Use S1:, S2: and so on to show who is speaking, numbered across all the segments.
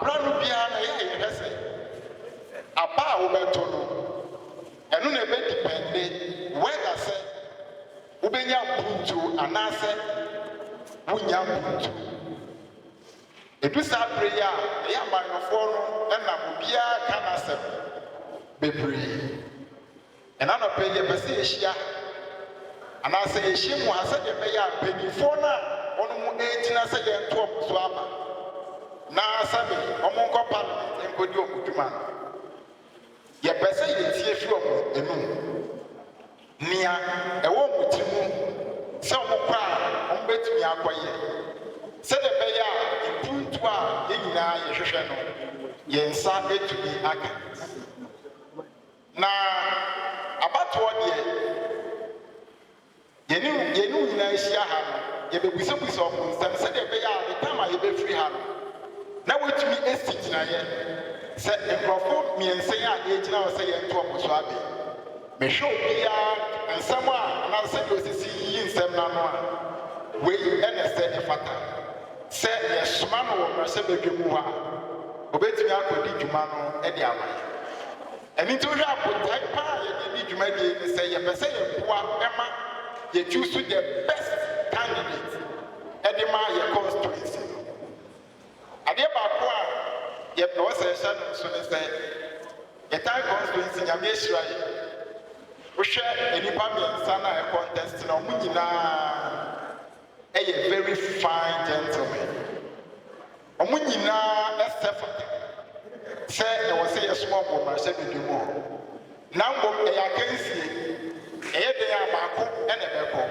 S1: abrano bia na ye hwese aba wo beto no eno na be depende whether say ubenya buntu anase bunya buntu edusa prayer ya manofo no na bobia kana se bebre ena no pe ye pese ehia anase ehia mu ase de be ya pedifo na ono mu etina se ye nto omuso ama na sabe omonko parliament enkodi okuduma ye pese ye tie fi omo enu nia ewo mutimu se omokwa ombetumi akoye se de be ya impuntu a ye nyina ye hwehwe no ye nsa etumi aka na abato de yenu nyina ehia ha no ye bebusebusa omo nsem se de be ya de time a ye be free ha no na wetumi esitina ye se enkrofo miensen a ye gina wo se ye nto omo so abi mehwe obia nsem a na se do sisi yi nsem na no a we ene se efata se ye soma no wo mra se bedwemu ha obetumi akodi dwuma no e de amai eni to hwa apotai pa ye di dwuma de se ye pese ye boa ema ye choose the best candidate e de ma ye constituency ade ba ko a ye no se sha no so ne se ye Tain constituency nyame ehira ye wohwe enipa miensa na e contest na omu nyina a very fine gentleman. Omu nyina estefata. Se e wo se ye small woman se bi dimo. Na ngom e ya kansie. E ye de ya baako e na beko.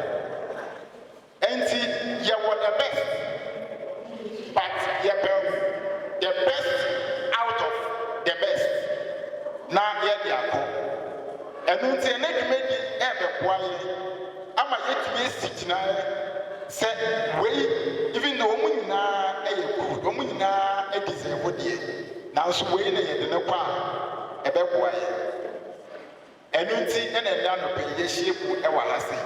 S1: Enti ye wo the best. But ye the best out of the best. Na ye de akọ. Enu nti na dwumadi e beko aye. Ama yetumi esitina say we even though omunyina good omunyina deserve odie na so we na ye de ne kwa e be boa ye enu nti na nda no pe ye hiebu e wa hase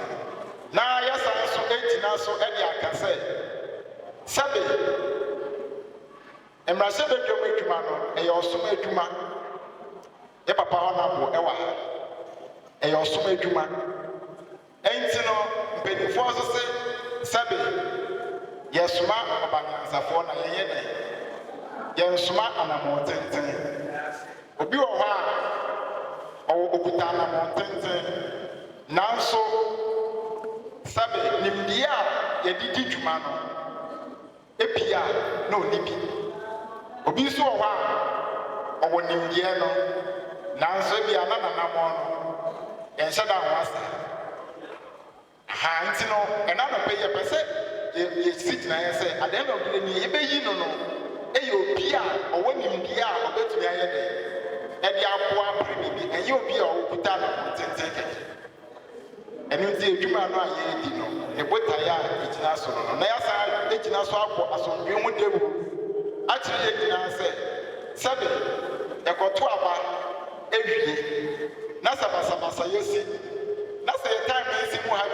S1: na ya san so etina so e de aka say sabe emra se be dwom adwuma no e ye osom adwuma e papa ho na bo e wa e ye osom adwuma enti no mpedifo so se sabe yesuma obanyansafo na yeye ne yensuma anamotenten obi wo ha o okuta anamotenten nanso sabe nimdia yedidi dwuma no epia na onibi obi nso wo ha owo nimdia no nanso bia na nanamo no yenhye da wasa ha ntino ena no pe ye pese ye sit na ye say at the end of the day ni ye be yi no e ye obi a owo nimdia a obetumi aye de e de aboa pribibi e ye obi a okuta no tenten keke enu nti edwuma no aye di no ne botaye a egina so no na ya sa egina so akọ asomdwe ho debu a kire ye gina say sabe e koto aba ewie na sabasabasa yesi na say time esi mu ha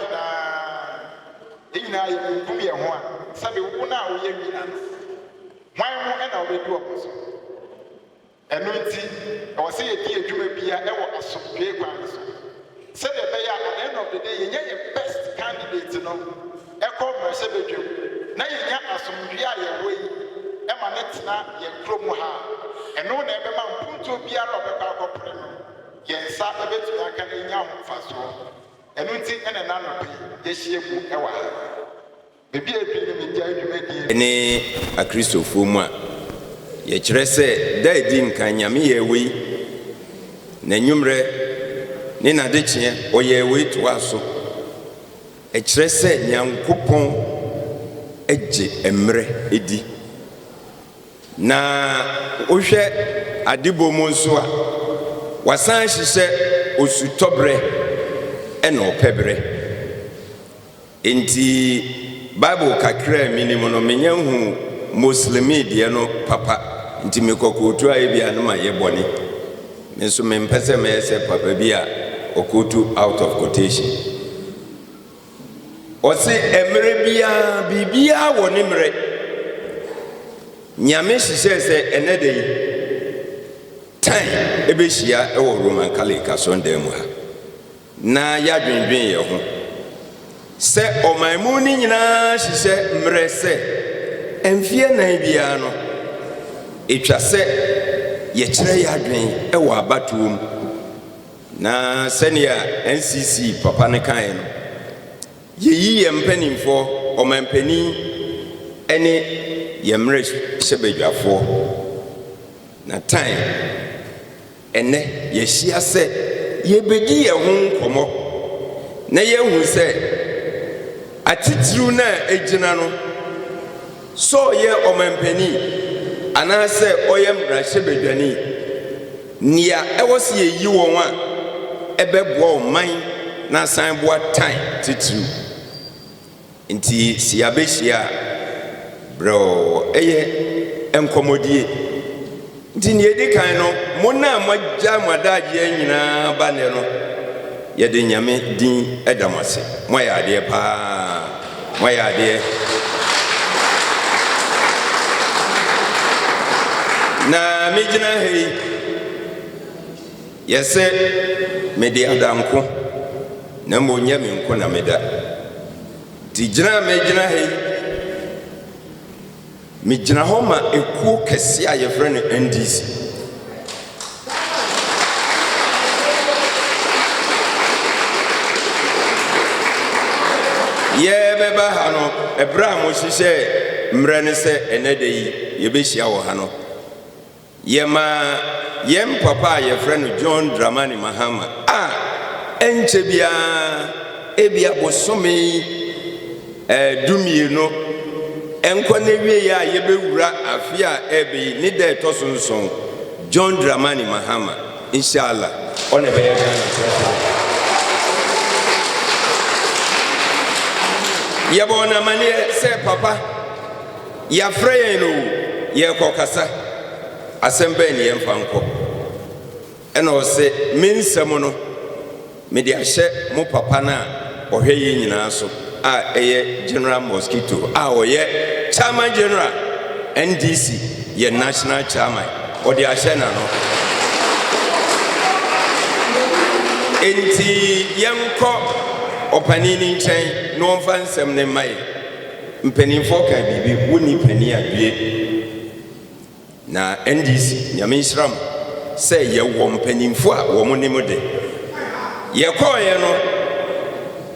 S1: nyina ye nkum ye ho a sabe wo na wo ye nwina hwan mo na wo be du okoso enu nti o se ye di adwuma bia e wo asomdwe kwan so se de be ya at the end of the day ye ye best candidate no e ko mo se bedwem na ye nya asomdwe a ye wo yi e ma netina ye krom ha enu na e be ma mpunto bia ro be ka akopre no ye nsa e betumi aka na nya ho faso enu nti ene na no pe ye hie mu e wa bebi edwini me dia edwumadi
S2: ne akristofo mu a ye kire se da edi nkan nyame ye wi na nwumre ne na de kye o ye wi to aso e kire se nyankopon eje emre edi na ohwe adibo mu nso a wasan hye osutobre ena opebre enti Bible kakra minimum no menya hu muslimi de no papa nti mekokotu aye bia no ma ye boni me so me mpese me se papa bia okotu out of quotation o se emre bia bibia woni mre nyame hyehyɛ sɛ ɛnɛ de yi Tain ebɛhyia ɛwɔ Roman Catholic asɔndan mu ha na yɛadwendwen yɛ ho sɛ ɔman mu ni nyinaa hyehyɛ mmerɛ sɛ ɛmfie nan biara no ɛtwa sɛ yɛkyerɛ yɛadwen ɛwɔ abatoɔ mu na sɛnea NCCE papa ne kaeɛ no yɛyi yɛ mpanimfoɔ ɔmampanin ɛne yɛ mmerɛ hyɛbadwafoɔ na Tain ɛnɛ yɛhyia sɛ yɛbɛdi yɛ ho nkɔmmɔ na yɛhu sɛ atitiriw no a ɛgyina no sɛ ɔyɛ ɔmampanin anaasɛ ɔyɛ mmarahyɛbadwani nea ɛwɔ sɛ yɛyi wɔn a ɛbɛboa ɔman na asan boa Tain titiriw nti si yɛabɛhyia a brɛ ɛyɛ nkɔmmɔdie nti nea ɛdi kan no mo na moagya mo adagyeɛ nyinaa ba nɛ no yɛde nyame din ɛda mo ase moayɛ adeɛ paa moayɛ adeɛ na megyina ha yi yɛsɛ mede adanko na mmonyɛ me nko na meda nti gyina megyina ha yi megyina hɔ ma ekuo kɛse a yɛfrɛ no NDC yɛbɛba ha no ɛberɛ a mohyehyɛ mmerɛ ne sɛ ɛnɛ da yi yɛbɛhyia wɔ ha no yɛma yɛn papa a yɛfrɛ no John Dramani Mahama a ɛnkyɛ biara ebia bosome dumienu ɛnkɔ na wie a yɛbɛwura afe a ɛbɛyi ne da ɛtɔ so nson John Dramani Mahama inshallah ɔne bɛyɛ Ghana president yɛbɔ na maneɛ sɛ papa yɛafrɛ yɛn no yɛkɔ kasa asɛm bɛn ne yɛmfa nkɔ ɛna ɔsɛ me nsɛm no mede ahyɛ mo papa no a ɔhwɛ yɛ nyinaa so a ɛyɛ General Mosquito a ɔyɛ Chairman General NDC yɛ National Chairman ɔde ahyɛ na no enti yɛnkɔ ɔpanin ne nkyɛn na ɔmfa nsɛm ne mma yɛ mpanimfoɔ ka biribi wonni panin adue na NDC nyame nhyira mo sɛ yɛwɔ mpanimfoɔ a wɔn ne mo de yɛkɔɔyɛ no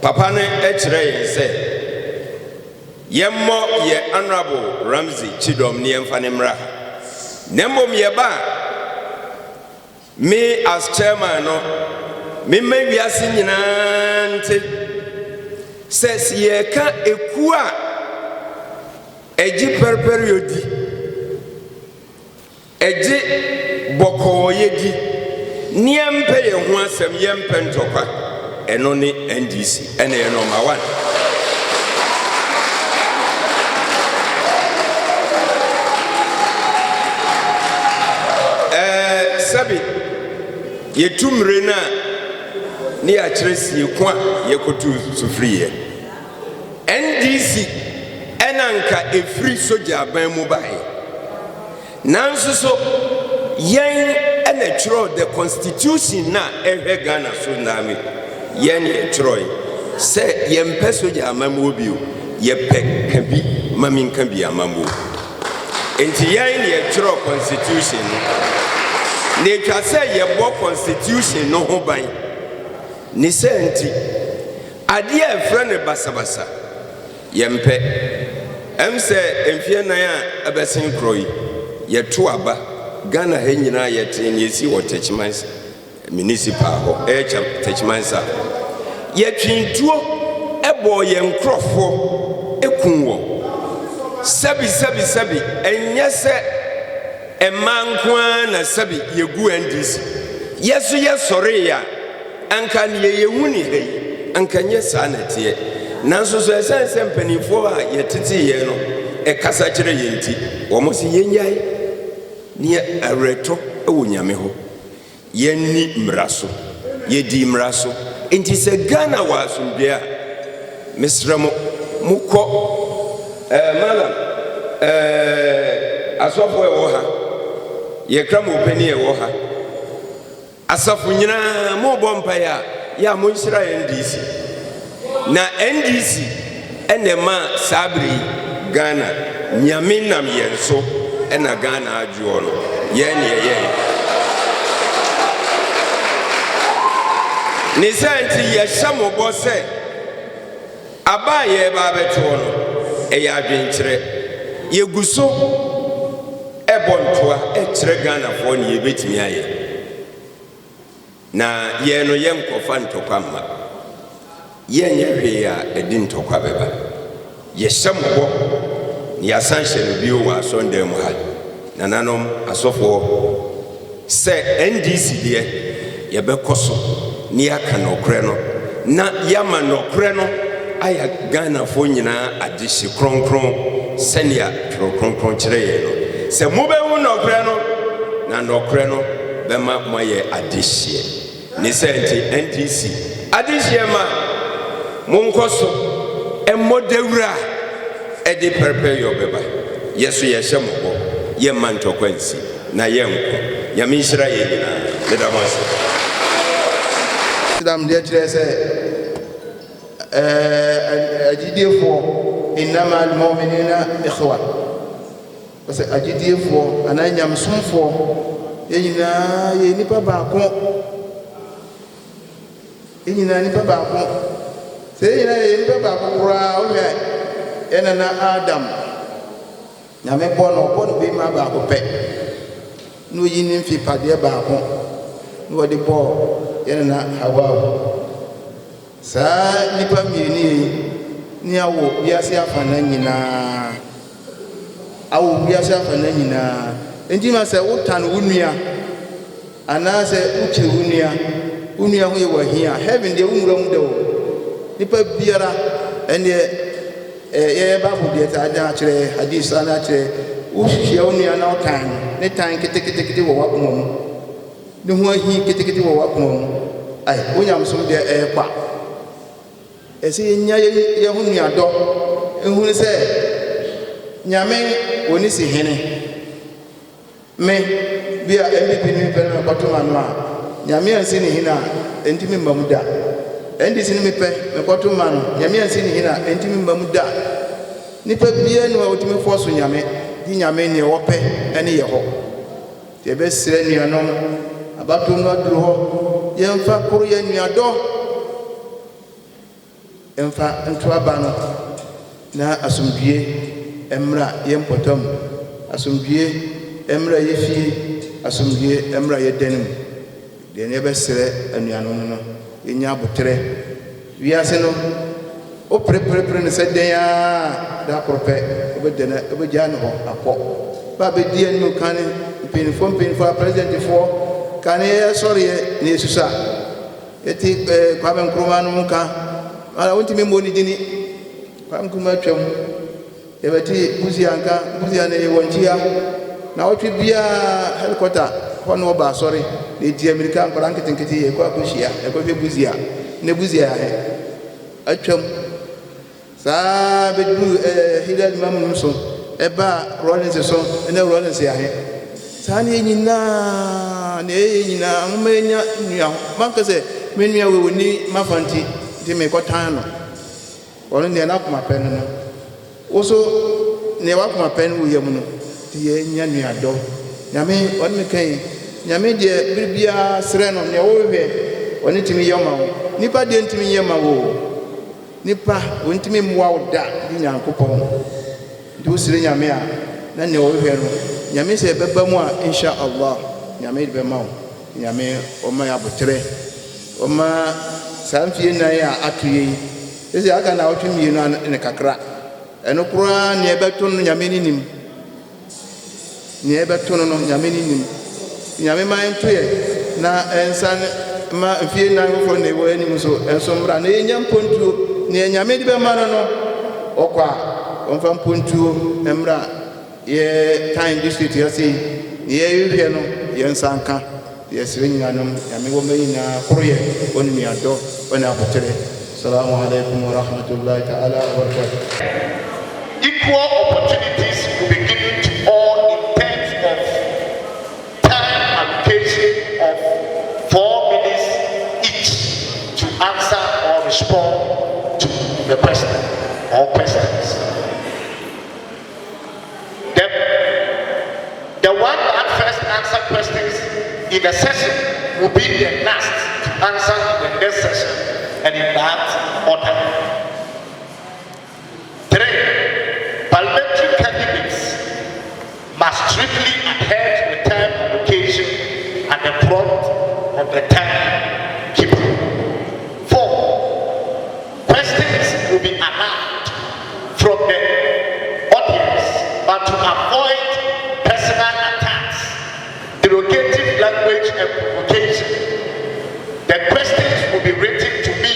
S2: papa no kyerɛ yɛn sɛ yɛmmɔ yɛ Honorable Ramsey Chidom ne yɛmfa ne mmra na mmom yɛba me as chairman no memma wiase nyinaa nte sɛ si yɛka ekuo a ɛgye pɛrepɛre yɛdi ɛgye bɔkɔɔ yɛdi nneɛmpɛ yɛn ho asɛm yɛmpɛ ntɔkwa ɛno ne NDC ɛna yɛ number 1 sɛbi yɛtu mmire no a ne yɛakyerɛ sie ko a yɛkɔtu sofiriɛ NDC ɛna nka ɛfiri sogya aban mu baeɛ nanso so yɛn ɛna twerɛ the constitution na ɛhwɛ Ghana so naame yɛn yɛtwerɛ sɛ yɛmpɛ sogya amammuo bio yɛpɛ ka bi ma menka bi amammuo enti yɛn yɛtwerɛ constitution no na ɛtwa sɛ yɛbɔ constitution no ho ban ne sɛ nti adeɛ a ɛfrɛ ne basabasa yɛmpɛ ɛm sɛ mfie nan a ɛbɛsen korɔ yi yɛto aba Ghana ha nyinaa yɛte ne yɛsi wɔ Techimansa municipal hɔ ɛyɛ Techimansa yɛtwintuo ɛbɔ yɛn nkurɔfoɔ ɛkum wɔ sɛbi ɛnyɛ sɛ ɛma nko ara na sɛbi yɛgu NDC yɛso yɛsɔre a anka ne yɛhu ne ha yi anka nyɛ saa na teɛ nanso so ɛsɛn sɛ mpanimfoɔ a yɛtete yɛn no ɛkasa kyerɛ yɛn nti wɔn sɛ yɛnyae ne awɛtɔ ɛwɔ nyame hɔ yɛnni mmara so yɛdi mmara so enti sɛ Ghana wɔ asomdwe a mesrɛ mo mokɔ madam asɔfo ɛwɔ ha yɛkra mo pani ɛwɔ ha asafo nyinaa mo bɔ mpaeɛ a yɛ a mo nhyira NDC na NDC ɛna ma saa bere Ghana nyame nam yɛn so ɛna Ghana adwoɔ no yɛn ne yɛyɛ ne sɛ nti yɛhyɛ mo bɔ sɛ aba yɛ ba bɛtoɔ no ɛyɛ adwenkyerɛ yɛgu so ɛbɔ ntoa ɛkyerɛ Ghanafoɔ ne yɛbɛtumi ayɛ na yɛn no yɛnkɔfa ntɔkwa mma yɛnyɛ hwee a ɛdi ntɔkwa bɛba yɛhyɛ mo bɔ ne yɛasan hyɛ no bio wɔ asɔndan mu ha nananom asɔfoɔ sɛ NDC deɛ yɛbɛkɔ so ne yɛaka nɔkorɛ no na yɛama nɔkorɛ no ayɛ Ghanafoɔ nyinaa adehye kronkron sɛnea twerɛ kronkron kyerɛ yɛn no sɛ mobɛhu nɔkorɛ no na nɔkorɛ no bɛma moayɛ adehyeɛ ne sɛ nti NDC adehyeɛ ma monkɔ so ɛmmɔ dawura ɛde pɛrpɛ yɛ ɔbɛba yɛso yɛhyɛ mo bɔ yɛmma ntɔkwa nsi na yɛnko nyame nhyira yɛ nyinaa meda mo ase
S3: Sidam deɛ kyerɛ sɛ agyidiefo innama almu'minina ikhwa sɛ agyidiefo anaa nyamsomfoɔ yɛn nyinaa yɛ nipa baako yɛn nyinaa nipa baako sɛ yɛn nyinaa yɛ nipa baako koraa wohwɛ yɛn nana Adam nyame bɔ no bɛma baako pɛ na oyi ne mfi padeɛ baako na wɔde bɔɔ yɛn nana Hawa saa nipa mmienu yi ne awo wiase afa na nyinaa awo wiase afa na nyinaa enti ma sɛ wotan wo nua anaasɛ wokyerɛ wo nua ho yɛ wahia heaven deɛ wonwura mu da wo nipa biara ɛneɛ yɛyɛ Bible deɛ sɛ ada akyerɛ hadis ana akyerɛ wohwehwɛ wo nua na wotan ne tan ketekete wɔ w'akoma mu ne ho ahi ketekete wɔ w'akoma mu ai wonyamsom deɛ ɛɛkwa ɛsɛ yɛnya yɛ ho nua dɔ ehunu sɛ nyame wɔne si hene me bia MVP ni pɛ na kɔtoma no a nyame ansi ne hene a ɛntimi mma mu da NDC ni mepɛ me kɔtoma no nyame ansi ne hene a ɛntimi mma mu da nipa bia no a wotumi fɔ so nyame di nyame ne wɔpɛ ɛne yɛ hɔ te bɛsrɛ nuanom abato no aduru hɔ yɛmfa koro yɛ nuadɔ ɛmfa nto aba no na asomdwie ɛmmra yɛ mpɔtam asomdwie ɛmmra yɛ fie asomdwie ɛmmra yɛ danim deɛ ne yɛbɛsrɛ anuanom no yɛnya abotrɛ wiase no woprɛprɛprɛ no sɛ dɛn a da koro pɛ wobɛgyaa ne hɔ akɔ ba bɛdi anim ka ne mpanyinfoɔ a presidentfoɔ ka ne yɛyɛ sɔreɛ ne yɛsusa yɛti Kwame Nkrumah no mu ka ala wontimi mmɔ ne dini Kwame Nkrumah atwam yɛbɛti Buzia ne yɛwɔ nkyia na wotwe biaa helicopter hɔ ne wɔba asɔre na ɛti Amerika nkɔra nketenkete yɛkɔ akɔhyia yɛkɔhwɛ Buzia ne Buzia ahɛ atwam saa bɛduru Hilal Imam no so ɛba Rollins so ɛne Rollins ahɛ saa ne nyinaa ne nyinaa mma nya nua manka sɛ me nua wɔ ni mafanti nti me kɔtan no ɔno ne na koma pɛ no wo so ne wa koma pɛ no wo yam no ti yɛ nya nua dɔ nyame ɔne me kan nyame deɛ biribia srɛ no ne wo hwɛ ɔne timi yɛ ma wo nipa deɛ ntimi yɛ ma wo nipa wontimi mmoa wo da di Nyankopɔn nti wo srɛ nyame a na ne wo hwɛ no nyame sɛ bɛba mu a insha Allah nyame de bɛma wo nyame ɔma yɛ abotrɛ ɔma saa mfie nan a ato yi sɛ aka na wotwe mmienu ne kakra ɛno koraa ne ɛbɛto no nyame ne nim ne ɛbɛto no nyame ne nim nyame ma nto yɛ na ɛnsa ma mfie nan foforɔ ne ɛwɔ anim so ɛnso mmra na yɛnya mpontuo ne nyame de bɛma no no ɔkɔ a ɔmfa mpontuo mmra yɛ Tain district yɛse ne yɛhwehwɛ no yɛnsa nka yɛsrɛ nyinanom nyame wɔ ma nyinaa koro yɛ ɔne nuadɔ ɔne abotrɛ assalamu alaikum wa rahmatullahi ta'ala wa barakatuh.
S1: Equal opportunities will be given to all in
S4: in the session will be the last to answer in the next session, and in that order. 3. Parliamentary candidates must strictly adhere to the time allocation and the prompt of the timekeeper. 4. Questions will be allowed from the audience, but to avoid personal attacks, derogative language, and provocation. The questions will be written to me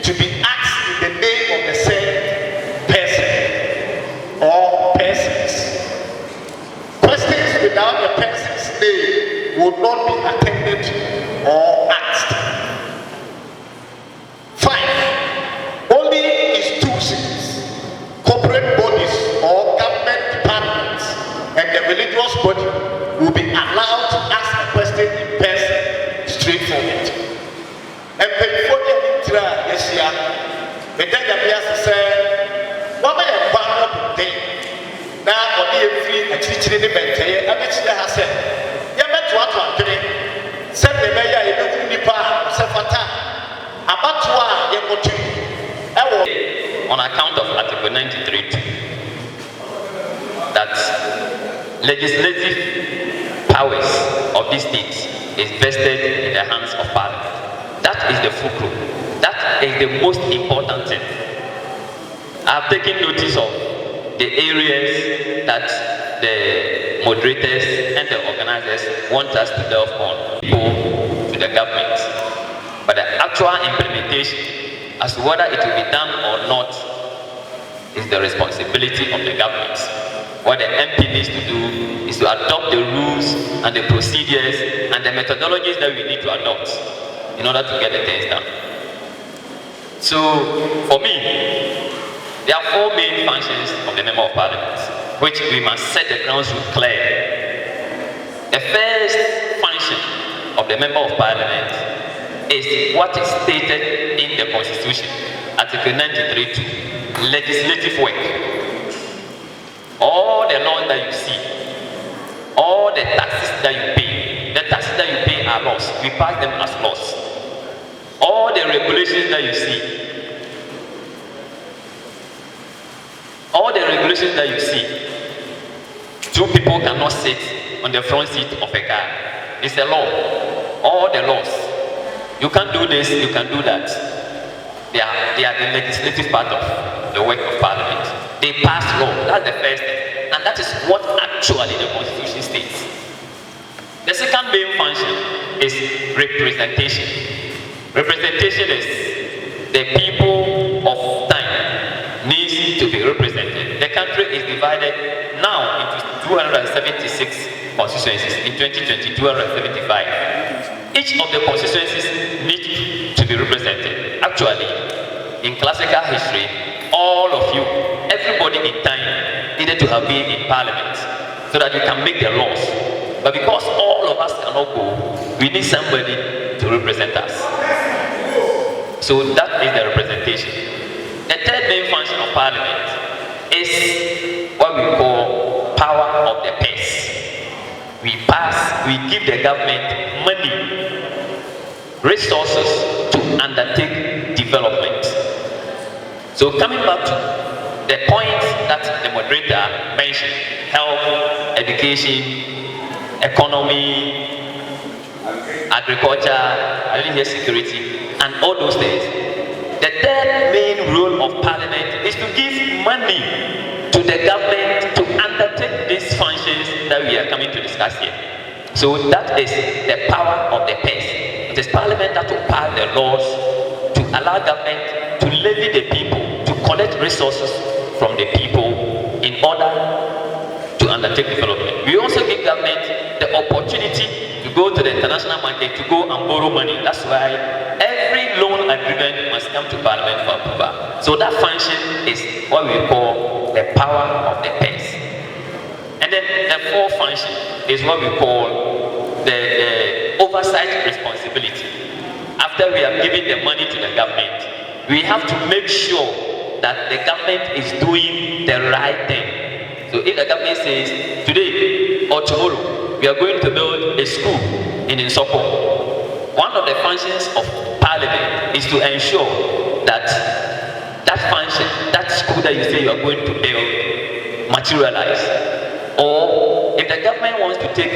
S4: to be asked in the name of the said person or persons. Questions without the person's name will not be attended to or asked. 5. Only institutions, corporate bodies or government departments and the religious body will be allowed to ask a question in person, straightforward. And before the intra, yes, yeah, the day that we have to say, what may I find up day? Now, only a free and teaching in the bed, I bet you have said, you met what one day. Send the mayor in the Unipa, Safata, about one, you go to.
S5: On account of Article 93, that legislative powers of this state is vested in the hands of Parliament. That is the fulcrum. That is the most important thing. I've taken notice of the areas that the moderators and the organizers want us to delve on, people to the government. But the actual implementation, as to whether it will be done or not, is the responsibility of the government. What the MP needs to do is to adopt the rules and the procedures and the methodologies that we need to adopt in order to get the things done. So, for me, there are 4 main functions of the Member of Parliament, which we must set the grounds rule clear. The first function of the Member of Parliament is what is stated in the Constitution, Article 93(2), legislative work. All the laws that you see, all the taxes that you pay, the taxes that you pay are laws. We pass them as laws. All the regulations that you see, two people cannot sit on the front seat of a car. It's a law. All the laws. You can't do this, you can do that. They are the legislative part of the work of Parliament. They pass law. That's the first thing. And that is what actually the Constitution states. The second main function is representation. Representation is the people of Tain needs to be represented. The country is divided now into 276 constituencies. In 2020, 275. Each of the constituencies need to be represented. Actually, in classical history, all of you, everybody in Tain needed to have been in Parliament so that you can make the laws. But because all of us cannot go, we need somebody to represent us. So that is the representation. The third main function of Parliament is what we call power of the purse. We give the government money, resources to undertake development. So coming back to the point that the moderator mentioned, health, education, economy, agriculture, I didn't hear security, and all those things. The third main role of Parliament is to give money to the government to undertake these functions that we are coming to discuss here. So that is the power of the purse. It is Parliament that will pass the laws to allow government to levy the people, to collect resources from the people in order to undertake development. We also give government the opportunity to go to the international market to go and borrow money. That's why every loan agreement must come to Parliament for approval. So that function is what we call the power of the purse. And then the fourth function is what we call the oversight responsibility. After we have given the money to the government, we have to make sure that the government is doing the right thing. So if the government says today or tomorrow we are going to build a school in Nsoko. One of the functions of Parliament is to ensure that that function, that school that you say you are going to build, materialize. Or if the government wants to take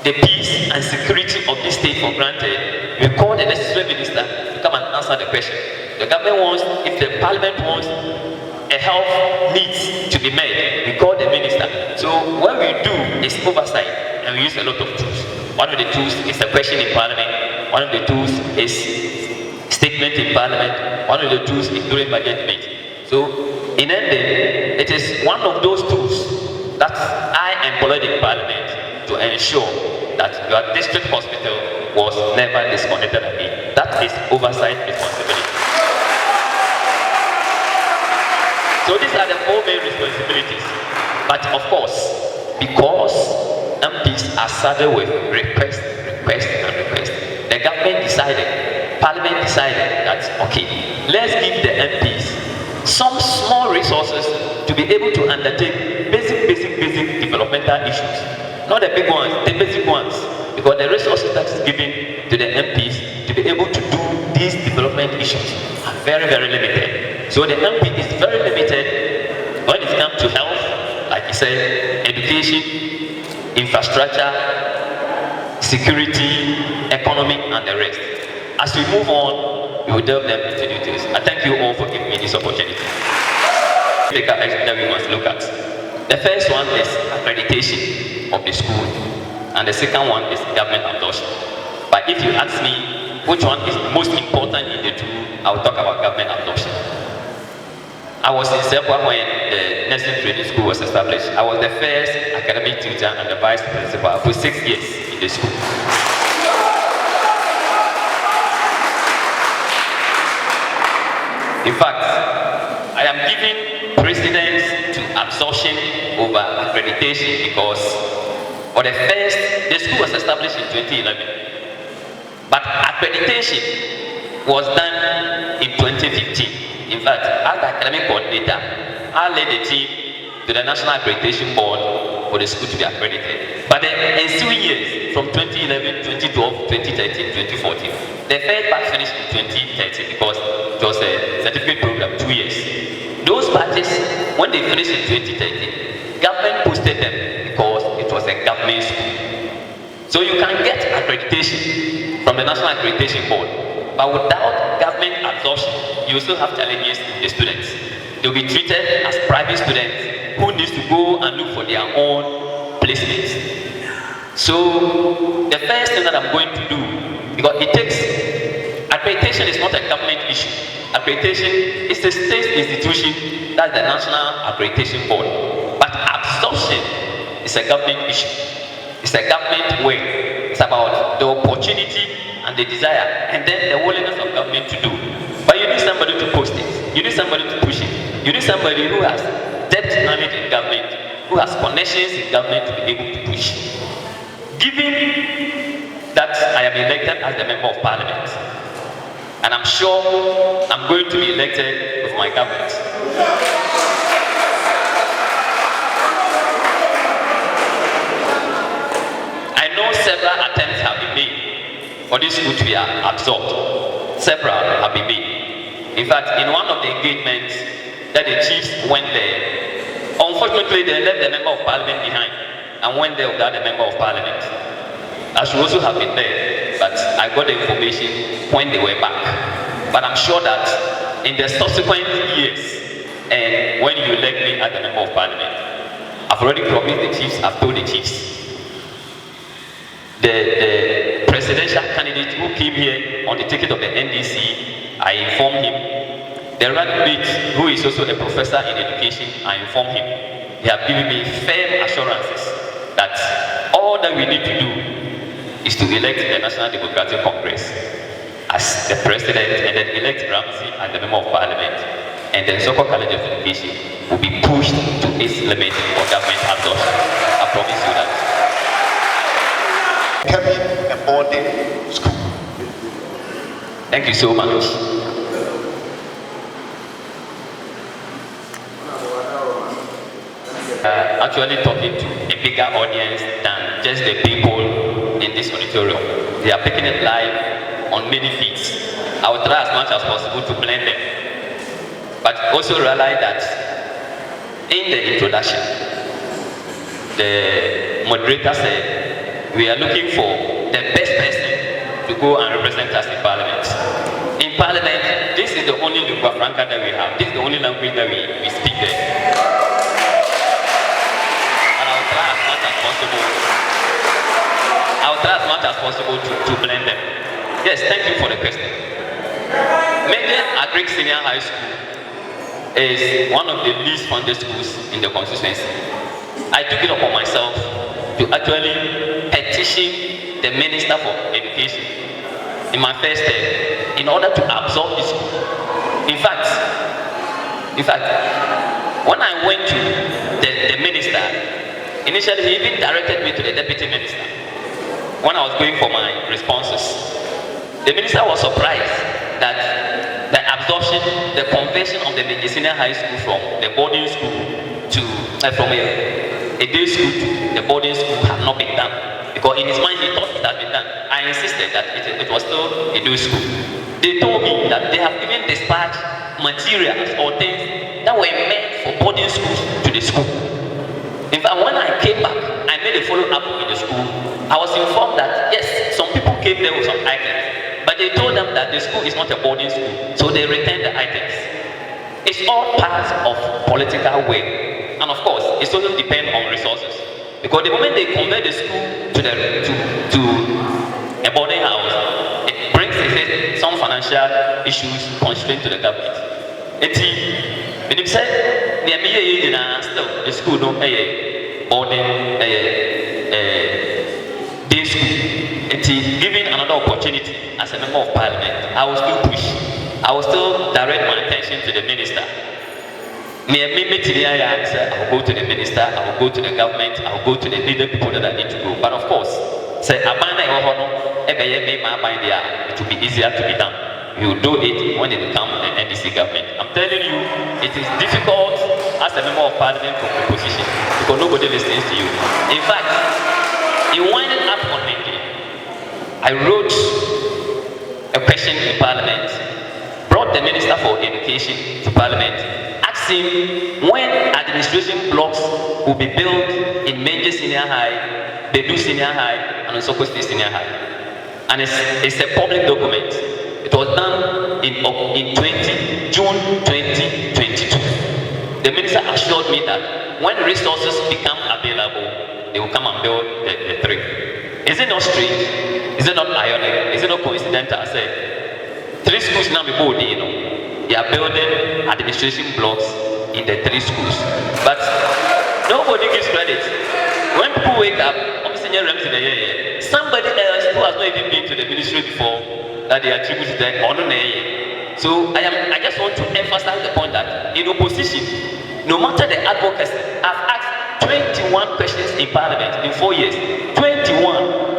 S5: the peace and security of this state for granted, we call the necessary minister to come and answer the question. The government wants, if the Parliament wants a health needs to be met, we call the minister. So what we do is oversight, and we use a lot of tools. One of the tools is a question in Parliament. One of the tools is statement in Parliament. One of the tools is during budget meeting. So in ending, it is one of those tools that I employed in Parliament to ensure that your district hospital was never disconnected again. That is oversight responsibility. So these are the 4 main responsibilities. But of course, because MPs are saddled with request, the government decided, Parliament decided that, okay, let's give the MPs some small resources to be able to undertake basic developmental issues. Not the big ones, the basic ones. Because the resources that is given to the MPs to be able to do these development issues are very limited. So the MP is very limited when it comes to health, like you said, education, infrastructure, security, economy, and the rest. As we move on, we will delve them into details. I thank you all for giving me this opportunity. That we must look at. The first one is accreditation of the school, and the second one is government adoption. But if you ask me which one is most important in the two, I will talk about government adoption. I was in Sepwa when the nursing training school was established. I was the first academic tutor and the vice principal for 6 years in the school. In fact, I am giving precedence to absorption over accreditation because for the school was established in 2011, but accreditation was done in 2015. In fact, as the academic coordinator, I led the team to the National Accreditation Board for the school to be accredited. But the ensuing years, from 2011, 2012, 2013, 2014, the third batch finished in 2013 because it was a certificate program, 2 years. Those batches, when they finished in 2013, government posted them because it was a government school. So you can get accreditation from the National Accreditation Board, but without government absorption, you still have challenges with the students. They'll be treated as private students who need to go and look for their own placements. So the first thing that I'm going to do, because it takes, accreditation is not a government issue. Accreditation is a state institution, that's the National Accreditation Board. But absorption is a government issue. It's a government way. It's about the opportunity and the desire, and then the willingness of government to do. But you need somebody to post it. You need somebody to push it. You need somebody who has depth knowledge in government, who has connections in government to be able to push. Given that I am elected as the member of Parliament, and I'm sure I'm going to be elected with my government. I know several attempts have been made for this school to be absorbed. Several have been made. In fact, in one of the engagements that the chiefs went there, unfortunately they left the member of Parliament behind and went there without the member of Parliament. I should also have been there, but I got the information when they were back. But I'm sure that in the subsequent years, and when you elect me as the member of Parliament, I've already promised the chiefs, I've told the chiefs. The presidential candidate who came here on the ticket of the NDC, I informed him. The running mate, who is also a professor in education, I informed him. They have given me firm assurances that all that we need to do is to elect the National Democratic Congress as the president and then elect Ramsey as the member of Parliament, and then Soko College of Education will be pushed to its limit for government absorption. I promise you that.
S4: Having a boarding school.
S5: Thank you so much. Actually talking to a bigger audience than just the people in this auditorium. They are picking it live on many feeds. I will try as much as possible to blend them. But also realize that in the introduction, the moderator said we are looking for the best person to go and represent us in Parliament. In Parliament, this is the only lingua franca that we have. This is the only language that we speak there. And I will try as much as possible to blend them. Yes, thank you for the question. Maiden Agric Senior High School is one of the least funded schools in the constituency. I took it upon myself to actually petition the Minister for Education in my first term in order to absorb this school. In fact, when I went to the minister, initially he even directed me to the deputy minister. When I was going for my responses, the minister was surprised that the absorption, the conversion of the senior high school from the boarding school to from a day school to the boarding school had not been done. Because in his mind he thought it had been done. I insisted that it was still a day school. They told me that they have even dispatched materials or things that were meant for boarding schools to the school. In fact, when I came back, I made a follow-up in the school. I was informed that yes, some people came there with some items, but they told them that the school is not a boarding school, so they returned the items. It's all part of political will, and of course, it also depends on resources. Because the moment they convert the school to a boarding house, it brings some financial issues constrained to the government. When you say still the school no boarding day school, given another opportunity as a member of parliament, I will still push. I will still direct my attention to the minister. I will go to the minister, I will go to the government, I will go to the leader people that I need to go. But of course, say it will be easier to be done. We will do it when it becomes an NDC government. I'm telling you, it is difficult as a member of parliament from the position because nobody listens to you. In fact, in winding up on it, I wrote a question in parliament, brought the minister for education to parliament, asked him when administration blocks will be built in Menje Senior High, Bedu Senior High, and Osoko State Senior High. And it's a public document. It was done in June 2022. The minister assured me that when resources become available, they will come and build the three. Is it not strange? Is it not ironic? Is it not coincidental? I said, 3 schools now before they are building administration blocks in the 3 schools. But nobody gives credit. When people wake up, somebody else who has not even been to the ministry before, that they attribute to them or no. So I just want to emphasize the point that in opposition, no matter the advocacy, I've asked 21 questions in parliament in 4 years. 21.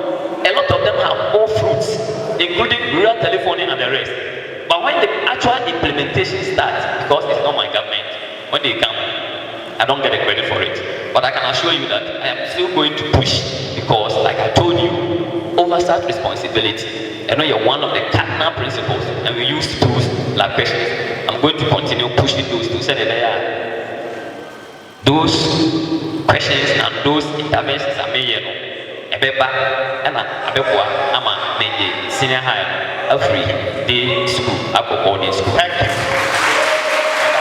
S5: A lot of them have all fruits, including rural telephoning and the rest. But when the actual implementation starts, because it's not my government, when they come, I don't get the credit for it. But I can assure you that I am still going to push because, like I told you, oversight responsibility. I know you're one of the cardinal principles, and we use tools like questions. I'm going to continue pushing those to say that those questions and those interventions are made. Senior high, a free day school, a boarding school.
S4: Thank you.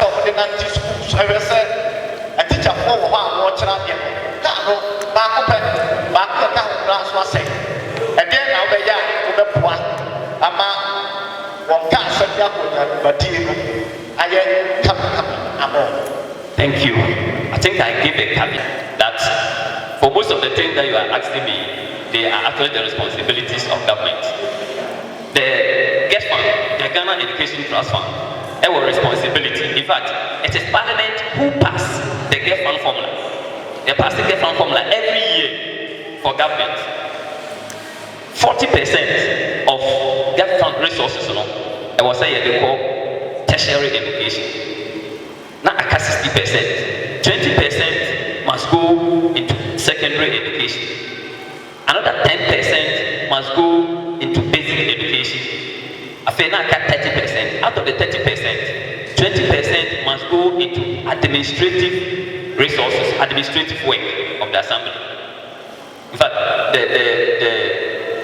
S4: Of the 90 schools, I will say, a teacher for watching out here. Back up, and then I'll be young to the poor.
S5: Thank you. I think I gave a caveat that for most of the things that you are asking me, they are actually the responsibilities of government. The GET fund, the Ghana Education Trust Fund, our responsibility. In fact, it is Parliament who passed the GET fund formula. They pass the GET fund formula every year for government. 40% of GET fund resources, I was saying they call tertiary education. Now I got 60%. 20% must go into secondary education. Another 10% must go into basic education. I feel now 30%. Out of the 30%, 20% must go into administrative resources, administrative work of the assembly. In fact, the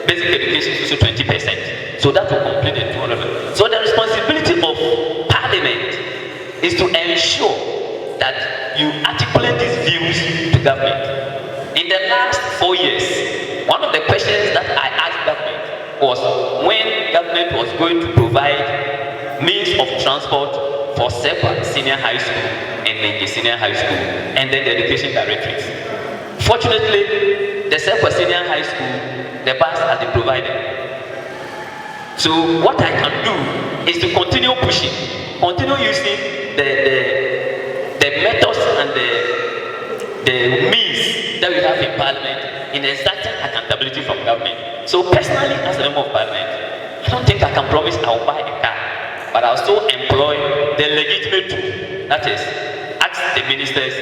S5: basic education is also 20%. So that will complete the 200. So the responsibility of Parliament is to ensure that you articulate these views to government. In the last 4 years, one of the questions that I asked government was when government was going to provide means of transport for SEPA Senior High School and then the Senior High School and then the Education Directorates. Fortunately, the SEPA Senior High School, the bus has been provided. So what I can do is to continue pushing, continue using the methods and the means that we have in Parliament in exerting accountability from government. So personally, as a member of Parliament, I don't think I can promise I'll buy a car, but I'll still employ the legitimate tool. That is, ask the ministers,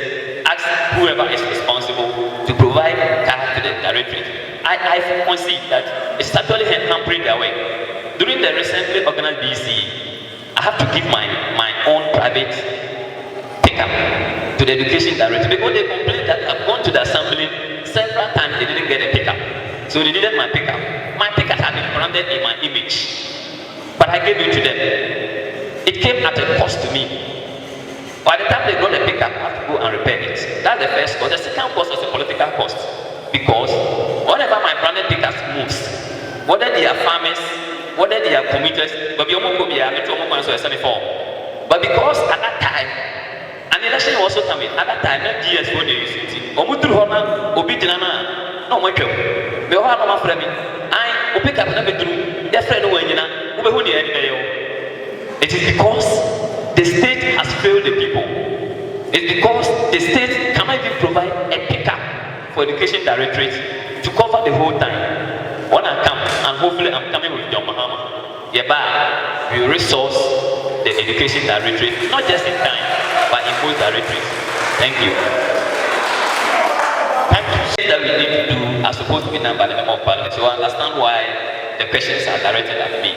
S5: ask whoever is responsible to provide a car to the directorate. I concede that it's actually hampering their work. During the recently organized BC, I have to give my own private pickup to the education director because they complained that I've gone to the assembly several times, they didn't get a pickup. So they needed my pickup. My pickup had been branded in my image, but I gave it to them. It came at a cost to me. By the time they got the pickup, I have to go and repair it. That's the first cost. The second cost was a political cost because whenever my branded pickup moves, whether they are farmers, whether they are commuters, but because at that time, an election was also coming. At that time, GS for the UCT. No, my job. We all have a friend. I pick up another bedroom. Their friend who it is because the state has failed the people. It's because the state cannot even provide a pickup for education directorate to cover the whole time. When I come, and hopefully I'm coming with John Mahama, we will resource the education directorate, not just in time, but in both directorates. Thank you. Things that we need to do are supposed to be done by the member of Parliament. So I understand why the questions are directed at me.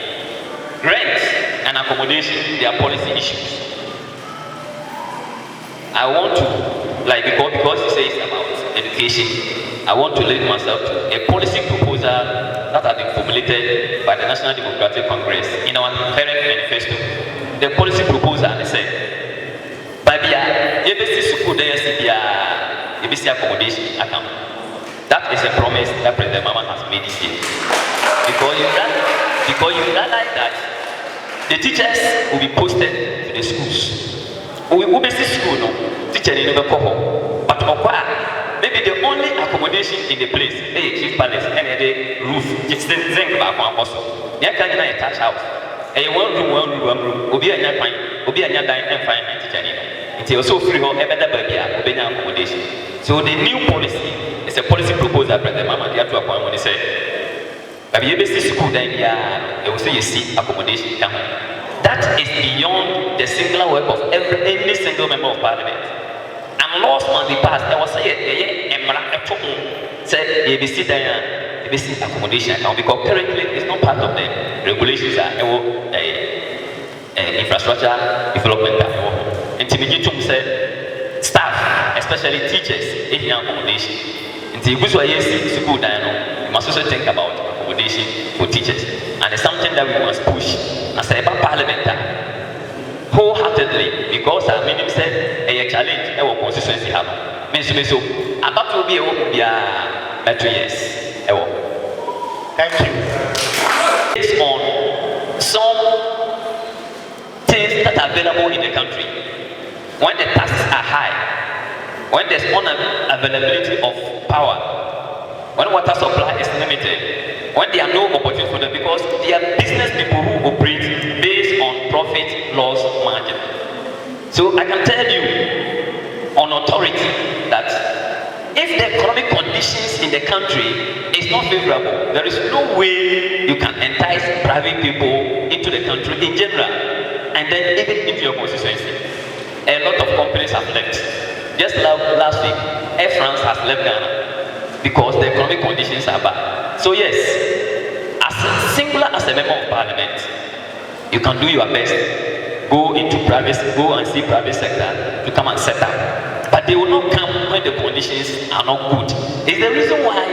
S5: Rent and accommodation, they are policy issues. I want to, because it says about education, I want to lead myself to a policy proposal that has been formulated by the National Democratic Congress in our current manifesto. The policy proposal is said, Babia, ABC school there, ABC accommodation account. That is a promise that President Mama has made this year. Because you realize that the teachers will be posted to the schools. We will be school, no teacher in the cohort, but maybe the only accommodation in the place, chief palace, and the roof, it's the zinc back on also. You can't a touch house. A one room, will be a fine, will be a dine and fine teacher. It's also free home, ever the baby, accommodation. So the new policy is a policy proposal, President Mama, the actual point when he said, but you see school, then they will say you see accommodation come. That is beyond the singular work of any single member of Parliament. And laws must be passed. I was saying, say ABC there, ABC accommodation account because currently it's not part of the regulations that infrastructure development. And to say staff, especially teachers, if you have accommodation. And to go to school, you must also think about accommodation for teachers. And it's something that we must push as a Parliament wholeheartedly because our minimum said a challenge our constituency have. So about to be a 2 years.
S4: Thank you.
S5: Based on some things that are available in the country, when the taxes are high, when there's unavailability of power, when water supply is limited, when there are no opportunities for them because they are business people who operate based on profit loss margin. So I can tell you on authority that if the economic conditions in the country is not favorable, there is no way you can entice private people into the country in general and then even into your constituency. A lot of companies have left. Just last week, Air France has left Ghana because the economic conditions are bad. So yes, as singular as a member of parliament, you can do your best. Go and see private sector to come and set up. But they will not come when the conditions are not good. It's the reason why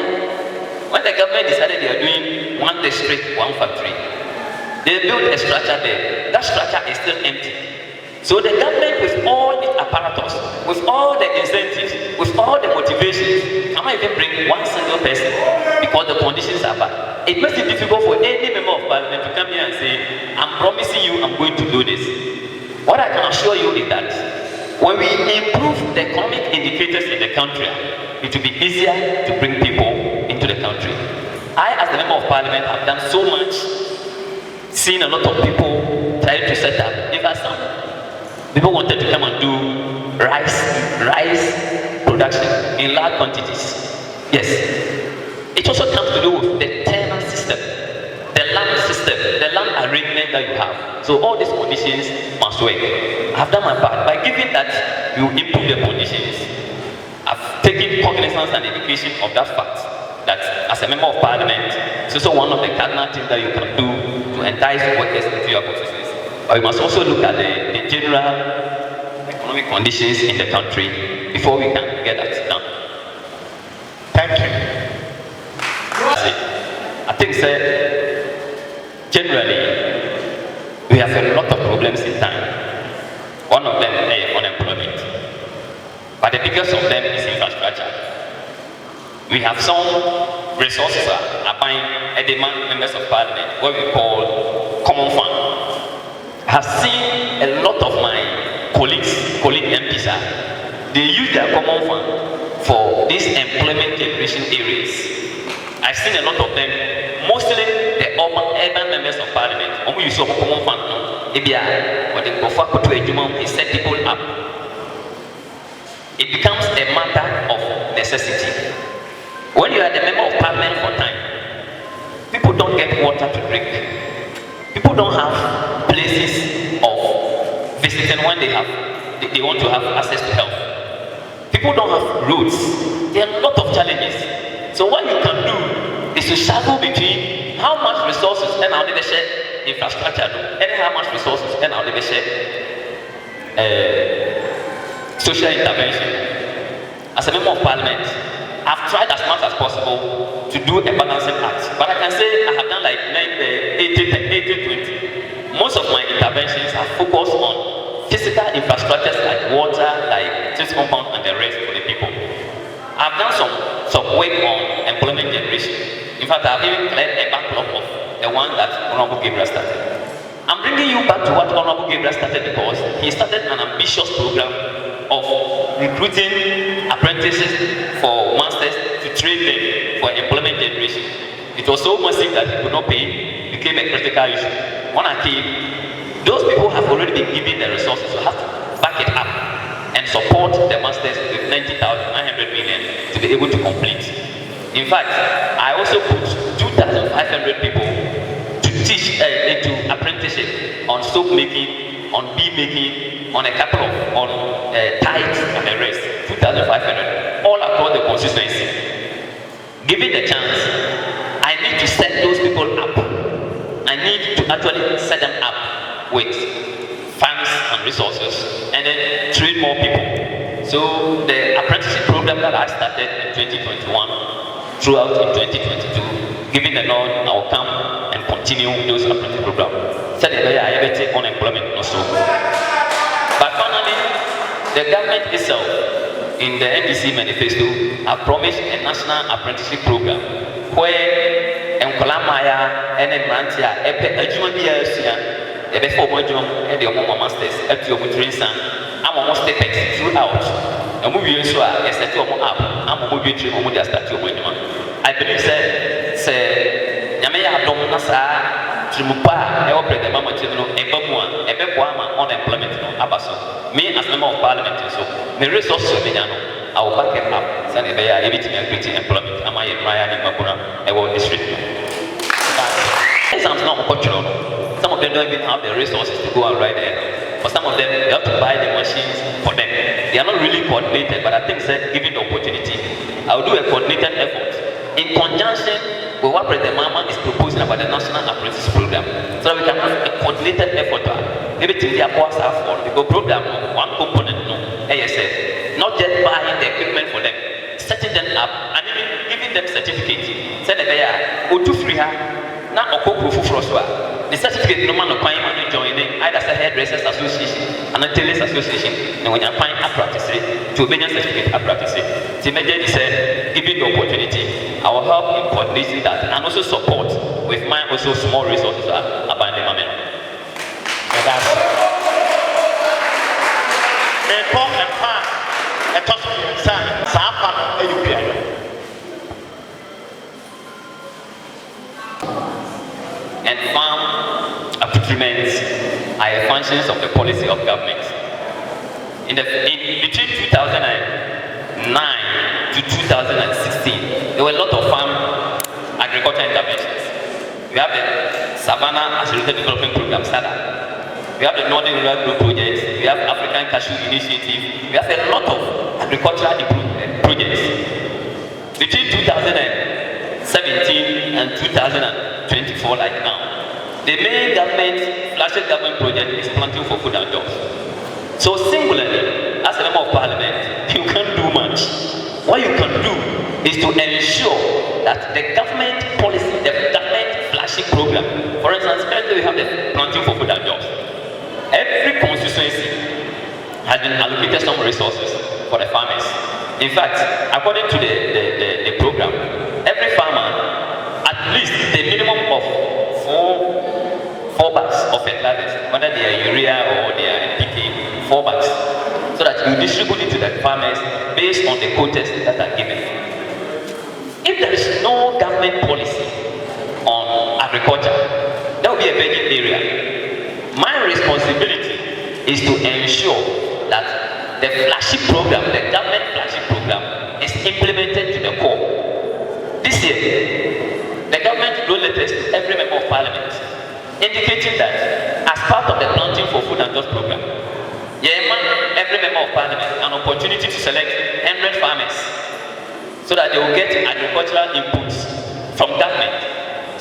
S5: when the government decided they are doing one district, one factory, they built a structure there. That structure is still empty. So the government, with all its apparatus, with all the incentives, with all the motivations, cannot even bring one single person because the conditions are bad. It makes it difficult for any member of parliament to come here and say, I'm promising you I'm going to do this. What I can assure you is that when we improve the economic indicators in the country, it will be easier to bring people into the country. I, as the member of parliament, have done so much, seen a lot of people trying to set up. In fact, some people wanted to come and do rice production in large quantities. Yes. It also comes to do with the tenant system, the land system, the land arrangement that you have. So all these conditions must work. I've done my part. By giving that, you improve the conditions. I've taken cognizance and education of that fact that as a member of parliament, it's also one of the cardinal things that you can do to entice workers into your constituency. But you must also look at the general economic conditions in the country before we can get that done.
S4: Thank you.
S5: I think, sir, generally, we have a lot of problems in time. One of them is unemployment. But the biggest of them is infrastructure. We have some resources are buying a demand members of parliament, what we call common fund. I have seen a lot of my colleague MPs, they use their common fund for these employment generation areas. I've seen a lot of them, mostly the urban members of parliament. When we use a common fund, they set people up. It becomes a matter of necessity. When you are the member of parliament for time, people don't get water to drink. People don't have places of visiting when they want to have access to health. People don't have roads. There are a lot of challenges. So what you can do is to struggle between how much resources and how they share infrastructure and how much resources and how they share social intervention. As a member of parliament, I've tried as much as possible to do a balancing act. But I can say I have done like 80-20. Most of my interventions are focused on physical infrastructures like water, like street compound and the rest for the people. I've done some work on employment generation. In fact, I've even cleared a backlog of the one that Honorable Gabriel started. I'm bringing you back to what Honorable Gabriel started because he started an ambitious program of recruiting apprentices for masters to train them for employment generation. It was so massive that he could not pay, it became a critical issue. When I came, those people have already been given the resources, so have to back it up and support the masters with 90,900 million to be able to complete. In fact, I also put 2,500 people to teach into apprenticeship on soap making, on bee making, on a couple of tithes and the rest. 2,500 all across the constituency. Given the chance, I need to set those people up. I need to actually set them up with funds and resources and then train more people. So the apprenticeship program that I started in 2021 throughout in 2022, given the nod, I will come and continue with those apprenticeship programs. So I ever take unemployment also. But finally, the government itself in the NDC manifesto have promised a national apprenticeship program where Nkolamaya and Mantia, masters, I'm almost stepping throughout. And we also are a set up. I'm a movie dream on the statue. I believe say Yamaya Dominasa, Trimupa, I operate the Mama Chino, a Bamua, a Bequama, unemployment, Abaso. Me as member of parliament, so the resources of Milano, I will back it up. Sunday, everything and creating employment. Am I in Ryan in Makuna, a world district? Exams not cultural. Some of them don't even have the resources to go and ride there. For some of them, they have to buy the machines for them. They are not really coordinated, but I think that given the opportunity, I will do a coordinated effort in conjunction with what President Mama is proposing about the National Apprentice Program, so that we can have a coordinated effort. Everything they are for because program one component no ASF, not just buying the equipment for them, setting them up and even giving them certificates. Say that they are to free her now or the certificate no man no paying money joining either say hairdressers association and a tailors association, and when you find a practice to obtain certificate a practice. The major said giving the opportunity, I will help in coordinating that and also support with my also small resources about the moment. And farm accoutrements are functions of the policy of government. In between 2009 to 2016, there were a lot of farm agricultural interventions. We have the Savannah Accelerated Development Program, SADA. We have the Northern Rural Growth Projects. We have African Cashew Initiative. We have a lot of agricultural projects. Between 2017 and 2024, like now, the main government, flagship government project is planting for food and jobs. So singularly, as a member of parliament, you can't do much. What you can do is to ensure that the government policy, the government flagship program, for instance, currently we have the planting for food and jobs. Every constituency has been allocated some resources for the farmers. In fact, according to the program, every farmer, at least the minimum of four bags of fertilizers, whether they are urea or they are NPK, 4 bags, so that you distribute it to the farmers based on the quotas that are given. If there is no government policy on agriculture, there will be a virgin area. My responsibility is to ensure that the flagship program, the government flagship program, is implemented to the core. This year, the government wrote letters to every member of parliament indicating that as part of the planting for food and jobs program, every member of parliament an opportunity to select 100 farmers so that they will get agricultural inputs from government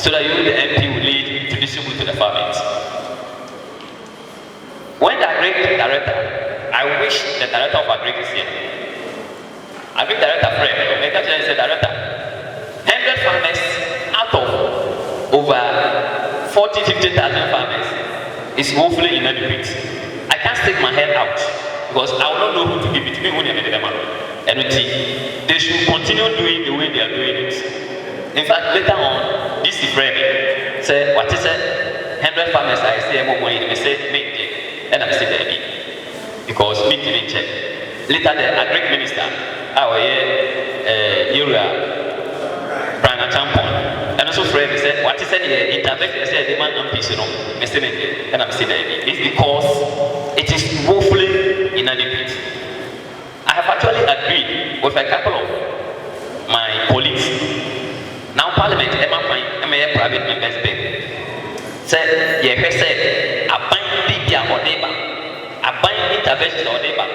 S5: so that you, the MP, will lead to distribute to the farmers. When the Agric director, I wish the director of Agric is here. Agric director friend, is a director. 100 farmers out of over 40,000-50,000 farmers is woefully inadequate. I can't stick my head out because I will not know who to give it to. And they should continue doing the way they are doing it. In fact, later on, this is framing. Say, what is it? 100 farmers I say, they say, make it. And I'm saying that because me didn't check. Later, the Agric minister, our Brian Champon, and also Fred said, what is it? Intervect, they said, demand and peace, and I'm saying that it's because it is woefully inadequate. I have actually agreed with a couple of my colleagues. Now, Parliament, private members, said, yeah, said, a bind big or neighbor, a bind intervention or neighbor.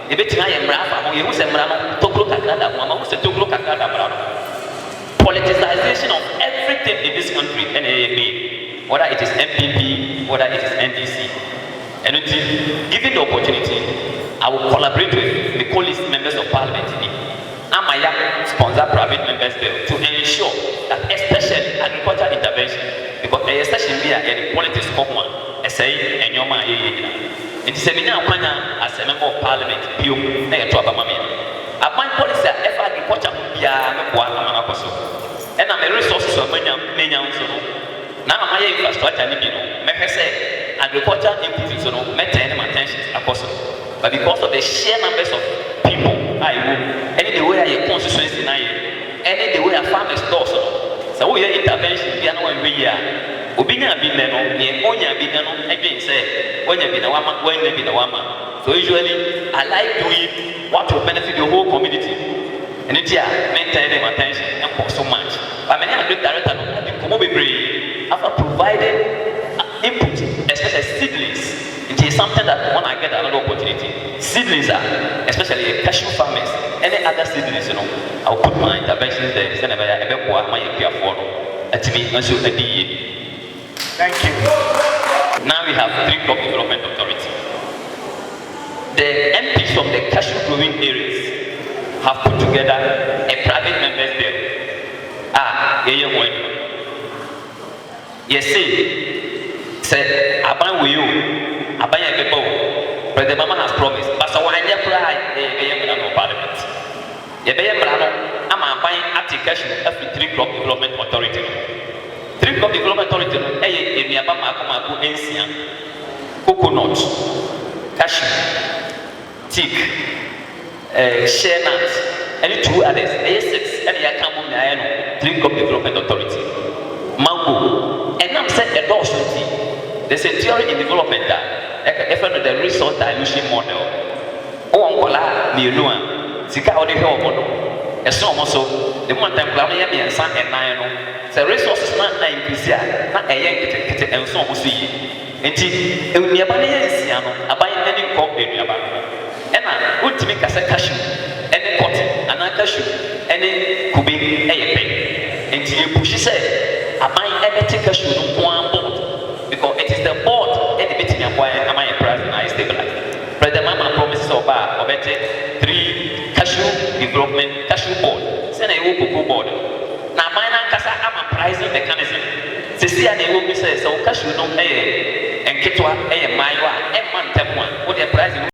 S5: The bit I am Rafa, who is a man, Tokro Kakada, Mama, who's a Tokro Kakada. Politicization of everything in this country, NAAB, whether it is MPP, whether it is NDC. And given the opportunity, I will collaborate with the colleagues, members of parliament, Amaya sponsor private members bill to ensure that especially agricultural intervention, because the session here and politics common, say and your man. It is a minor as a member of parliament, you may drop a mammy. I find policy if agriculture be a one and I'm a resource of many. Now my infrastructure, make say agriculture input is on maintain attention apostle. But because of the sheer numbers of people, I will any the way I constituency any the way a farmers lost. So we are intervention, we are not every year. Obina been there, Onya been again say, when you been a woman, when they been a woman. So usually I like doing what will benefit the whole community. And it's here, maintain them attention and for so much. But many Agric directors have been come after providing input, especially seedlings. It is something that when I get another opportunity, seedlings are, especially cashew farmers, any other seedlings, I'll put my interventions there. Send a
S4: Thank you.
S5: Now we have 3 crop development authority. The MPs from the cashew growing areas have put together a private members bill. Yes, say, Aban will you, Aban people, but the mama has promised. But so I never cry, no parliament. The Bayamano, I'm buying application every 3 crop development authority. 3 crop development authority, in Yabama, NCCE, coconut, cashew, teak, share nuts, and 2 others, 6, and Yakamum, 3 crop development authority. Mango, and I'm saying a dose of tea. There's a theory in development that the resource dilution model. Oh, Angola, Nua, Sika or the Hill model. A storm also, the one time Clavia and San and Nino. The resources not increase, not a yank and so will see. And it will be a banana, a buying any crop area. And I would make us a cashew, any cotton, and a cashew, any could be a pay. And you push it. I might take a shoe on board because it is the board and the meeting acquired. Am I a price and I stabilize? President Mama promises of bar or better 3 cashew development cashew board. Send a woke board. Now, mine and Casa am a pricing mechanism. Cecilia will be says so cashew no and Kitwa, a Maiwa, and one temp one. What their price